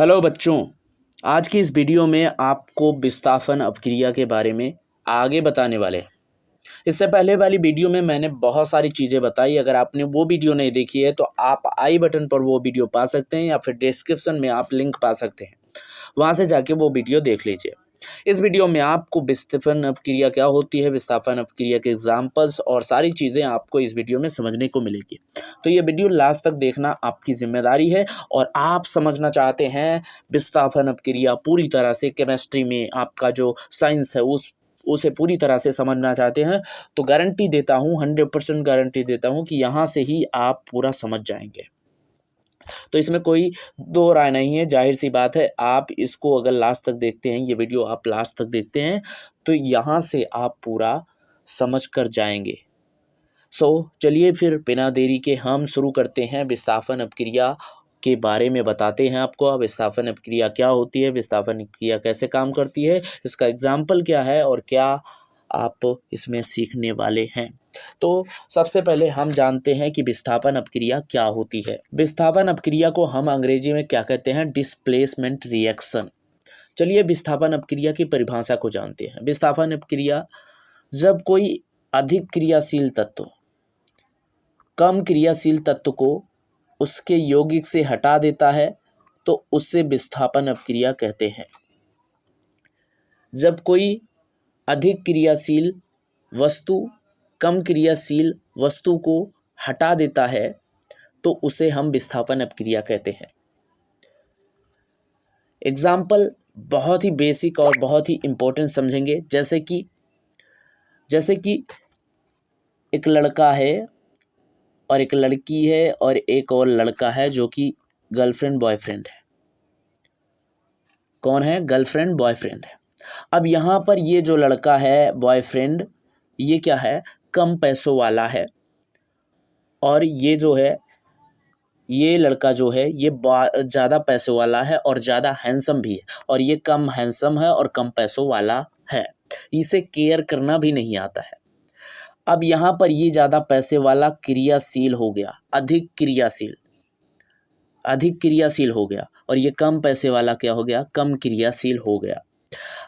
Hello बच्चों, आज की इस वीडियो में आपको विस्थापन अपक्रिया के बारे में आगे बताने वाले हैं। इससे पहले वाली वीडियो में मैंने बहुत सारी चीज़ें बताई। अगर आपने वो वीडियो नहीं देखी है तो आप आई बटन पर वो वीडियो पा सकते हैं या फिर डिस्क्रिप्शन में आप लिंक पा सकते हैं, वहाँ से जाके वो वीडियो देख लीजिए। इस वीडियो में आपको विस्थापन अपक्रिया क्या होती है, विस्थापन अपक्रिया के एग्जाम्पल्स और सारी चीज़ें आपको इस वीडियो में समझने को मिलेगी। तो ये वीडियो लास्ट तक देखना आपकी जिम्मेदारी है। और आप समझना चाहते हैं विस्थापन अपक्रिया पूरी तरह से, केमिस्ट्री में आपका जो साइंस है उसे पूरी तरह से समझना चाहते हैं, तो गारंटी देता हूँ, 100% गारंटी देता हूँ कि यहाँ से ही आप पूरा समझ जाएंगे। तो इसमें कोई दो राय नहीं है, जाहिर सी बात है। आप इसको अगर लास्ट तक देखते हैं, ये वीडियो आप लास्ट तक देखते हैं, तो यहाँ से आप पूरा समझ कर जाएंगे। चलिए फिर बिना देरी के हम शुरू करते हैं। विस्थापन अपक्रिया के बारे में बताते हैं आपको। विस्थापन अपक्रिया क्या होती है, विस्थापन अपक्रिया कैसे काम करती है, इसका एग्जाम्पल क्या है और क्या आप इसमें सीखने वाले हैं। तो सबसे पहले हम जानते हैं कि विस्थापन अपक्रिया क्या होती है। विस्थापन अपक्रिया को हम अंग्रेजी में क्या कहते हैं, डिस्प्लेसमेंट रिएक्शन। चलिए विस्थापन अपक्रिया की परिभाषा को जानते हैं। विस्थापन अपक्रिया जब कोई अधिक क्रियाशील तत्व कम क्रियाशील तत्व को उसके यौगिक से हटा देता है तो उससे विस्थापन अपक्रिया कहते हैं। जब कोई अधिक क्रियाशील वस्तु कम क्रियाशील वस्तु को हटा देता है तो उसे हम विस्थापन अपक्रिया कहते हैं। एग्जाम्पल बहुत ही बेसिक और बहुत ही इम्पोर्टेंट समझेंगे। जैसे कि एक लड़का है और एक लड़की है और एक और लड़का है जो कि गर्लफ्रेंड बॉयफ्रेंड है। कौन है? गर्लफ्रेंड बॉयफ्रेंड है। अब यहाँ पर ये जो लड़का है बॉयफ्रेंड, ये क्या है, कम पैसों वाला है। और ये जो है, ये लड़का जो है ये ज़्यादा पैसों वाला है और ज़्यादा हैंडसम भी है। और ये कम हैंडसम है और कम पैसों वाला है। इसे केयर करना भी नहीं आता है। अब यहाँ पर ये ज़्यादा पैसे वाला क्रियाशील हो गया, अधिक क्रियाशील हो गया, और ये कम पैसे वाला क्या हो गया, कम क्रियाशील हो गया।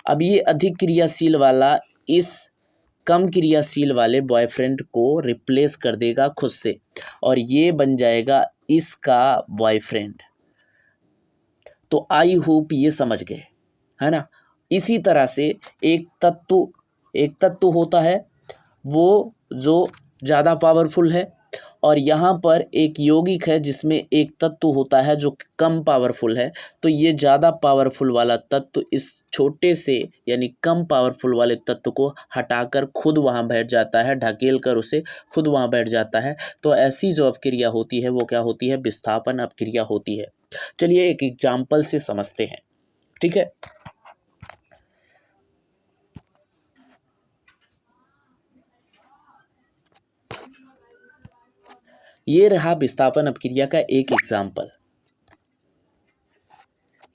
अब ये अधिक क्रियाशील वाला इस कम क्रियाशील वाले बॉयफ्रेंड को रिप्लेस कर देगा खुद से, और ये बन जाएगा इसका बॉयफ्रेंड। तो आई होप ये समझ गए, है ना। इसी तरह से एक तत्व होता है वो जो ज़्यादा पावरफुल है, और यहाँ पर एक यौगिक है जिसमें एक तत्व होता है जो कम पावरफुल है। तो ये ज़्यादा पावरफुल वाला तत्व इस छोटे से यानी कम पावरफुल वाले तत्व को हटाकर खुद वहाँ बैठ जाता है, ढकेल कर उसे खुद वहाँ बैठ जाता है। तो ऐसी जो अपक्रिया होती है वो क्या होती है, विस्थापन अपक्रिया होती है। चलिए एक एग्जाम्पल से समझते हैं, ठीक है। ये रहा विस्थापन अपक्रिया का एक एग्जाम्पल।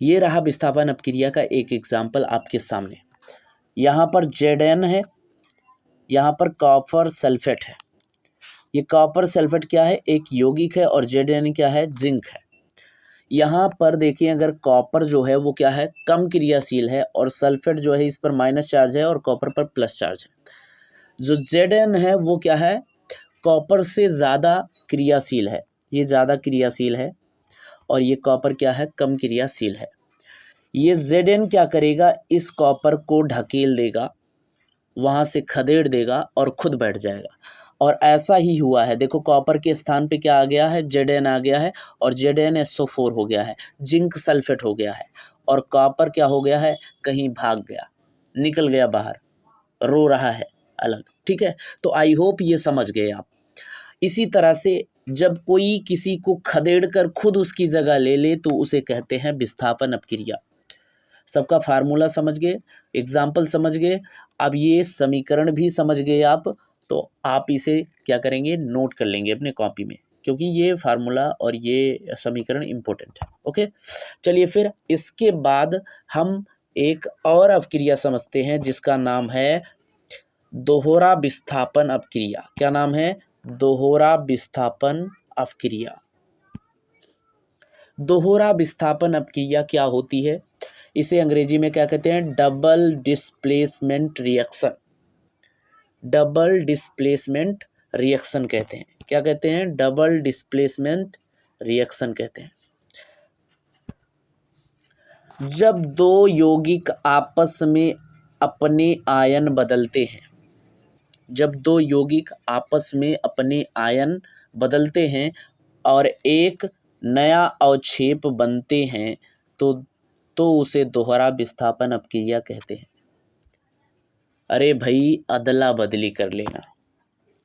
ये रहा विस्थापन अपक्रिया का एक एग्जाम्पल आपके सामने। यहाँ पर Zn है, यहाँ पर कॉपर सल्फेट है। ये कॉपर सल्फेट क्या है, एक यौगिक है, और Zn क्या है, जिंक है। यहाँ पर देखिए, अगर कॉपर जो है वो क्या है, कम क्रियाशील है, और सल्फेट जो है इस पर माइनस चार्ज है और कॉपर पर प्लस चार्ज है। जो Zn है वो क्या है, कॉपर से ज़्यादा क्रियाशील है, ये ज़्यादा क्रियाशील है, और ये कॉपर क्या है, कम क्रियाशील है। ये Zn क्या करेगा, इस कॉपर को ढकेल देगा, वहाँ से खदेड़ देगा और खुद बैठ जाएगा। और ऐसा ही हुआ है, देखो कॉपर के स्थान पे क्या आ गया है, Zn आ गया है, और ZnSO4 हो गया है, जिंक सल्फेट हो गया है। और कॉपर क्या हो गया है, कहीं भाग गया, निकल गया बाहर, रो रहा है अलग, ठीक है। तो आई होप ये समझ गए आप। इसी तरह से जब कोई किसी को खदेड़ कर खुद उसकी जगह ले ले तो उसे कहते हैं विस्थापन अपक्रिया। सबका फार्मूला समझ गए, एग्जाम्पल समझ गए, अब ये समीकरण भी समझ गए आप। तो आप इसे क्या करेंगे, नोट कर लेंगे अपने कॉपी में, क्योंकि ये फार्मूला और ये समीकरण इम्पोर्टेंट है। ओके, चलिए फिर इसके बाद हम एक और अपक्रिया समझते हैं जिसका नाम है दोहरा विस्थापन अपक्रिया। क्या नाम है, दोहरा विस्थापन अपक्रिया। दोहरा विस्थापन अपक्रिया क्या होती है? इसे अंग्रेजी में क्या कहते हैं? Double displacement reaction. Double displacement reaction कहते हैं। क्या कहते हैं? डबल डिस्प्लेसमेंट रिएक्शन कहते हैं। जब दो यौगिक आपस में अपने आयन बदलते हैं, जब दो यौगिक आपस में अपने आयन बदलते हैं और एक नया अवक्षेप बनते हैं तो उसे दोहरा विस्थापन अपक्रिया कहते हैं। अरे भाई, अदला बदली कर लेना।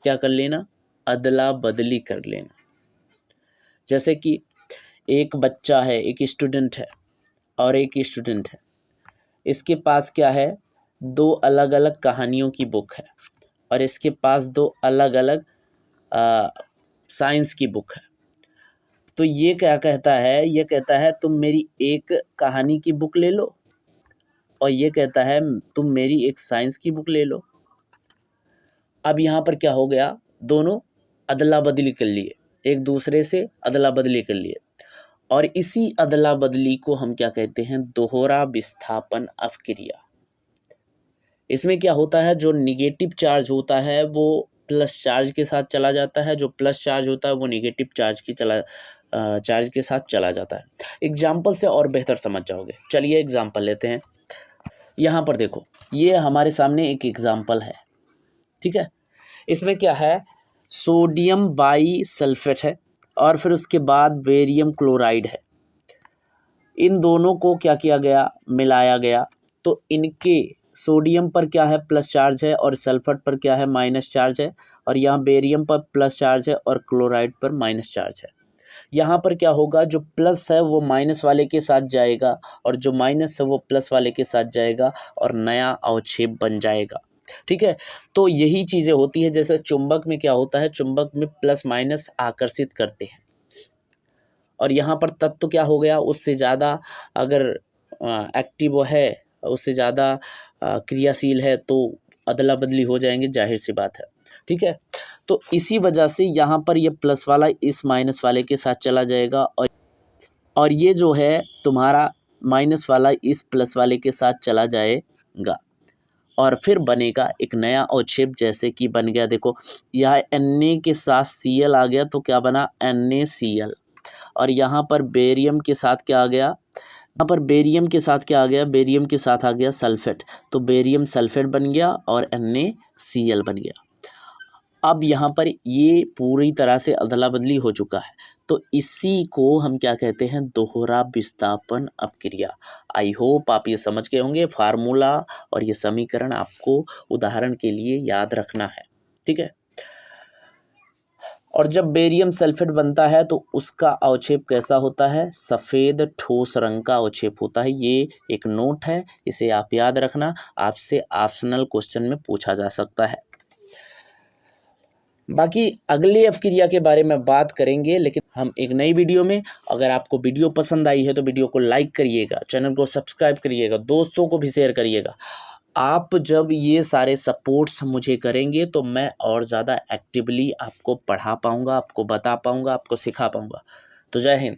क्या कर लेना? अदला बदली कर लेना। जैसे कि एक बच्चा है, एक स्टूडेंट है और एक स्टूडेंट है। इसके पास क्या है? दो अलग अलग कहानियों की बुक है और इसके पास दो अलग अलग साइंस की बुक है। तो ये क्या कहता है? ये कहता है तुम मेरी एक कहानी की बुक ले लो और ये कहता है तुम मेरी एक साइंस की बुक ले लो। अब यहाँ पर क्या हो गया? दोनों अदला बदली कर लिए, एक दूसरे से अदला बदली कर लिए और इसी अदला बदली को हम क्या कहते हैं? दोहरा विस्थापन अपक्रिया। इसमें क्या होता है? जो निगेटिव चार्ज होता है वो प्लस चार्ज के साथ चला जाता है, जो प्लस चार्ज होता है वो निगेटिव चार्ज के साथ चला जाता है। एग्जाम्पल से और बेहतर समझ जाओगे। चलिए एग्जाम्पल लेते हैं। यहाँ पर देखो, ये हमारे सामने एक एग्जाम्पल है, ठीक है। इसमें क्या है? सोडियम बाई सल्फेट है और फिर उसके बाद बेरियम क्लोराइड है। इन दोनों को क्या किया गया? मिलाया गया। तो इनके सोडियम पर क्या है? प्लस चार्ज है और सल्फर पर क्या है? माइनस चार्ज है। और यहाँ बेरियम पर प्लस चार्ज है और क्लोराइड पर माइनस चार्ज है। यहाँ पर क्या होगा? जो प्लस है वो माइनस वाले के साथ जाएगा और जो माइनस है वो प्लस वाले के साथ जाएगा और नया अवक्षेप बन जाएगा, ठीक है। तो यही चीज़ें होती है। जैसे चुंबक में क्या होता है? चुंबक में प्लस माइनस आकर्षित करते हैं और यहाँ पर तत्व क्या हो गया? उससे ज़्यादा अगर एक्टिव है, उससे ज़्यादा क्रियाशील है तो अदला बदली हो जाएंगे, जाहिर सी बात है, ठीक है। तो इसी वजह से यहाँ पर ये प्लस वाला इस माइनस वाले के साथ चला जाएगा और ये जो है तुम्हारा माइनस वाला इस प्लस वाले के साथ चला जाएगा और फिर बनेगा एक नया अवक्षेप। जैसे कि बन गया, देखो यह Na के साथ Cl आ गया तो क्या बना? NaCl। और यहाँ पर बेरियम के साथ क्या आ गया? यहाँ पर बेरियम के साथ क्या आ गया? बेरियम के साथ आ गया सल्फेट, तो बेरियम सल्फेट बन गया और NaCl बन गया। अब यहाँ पर ये पूरी तरह से अदला बदली हो चुका है। तो इसी को हम क्या कहते हैं? दोहरा विस्थापन अपक्रिया। आई होप आप ये समझ गए होंगे। फार्मूला और ये समीकरण आपको उदाहरण के लिए याद रखना है, ठीक है। और जब बेरियम सल्फेट बनता है तो उसका अवक्षेप कैसा होता है? सफ़ेद ठोस रंग का अवक्षेप होता है। ये एक नोट है, इसे आप याद रखना, आपसे ऑप्शनल क्वेश्चन में पूछा जा सकता है। बाकी अगले अपक्रिया के बारे में बात करेंगे, लेकिन हम एक नई वीडियो में। अगर आपको वीडियो पसंद आई है तो वीडियो को लाइक करिएगा, चैनल को सब्सक्राइब करिएगा, दोस्तों को भी शेयर करिएगा। आप जब ये सारे सपोर्ट्स मुझे करेंगे तो मैं और ज़्यादा एक्टिवली आपको पढ़ा पाऊँगा, आपको बता पाऊँगा, आपको सिखा पाऊँगा। तो जय हिंद।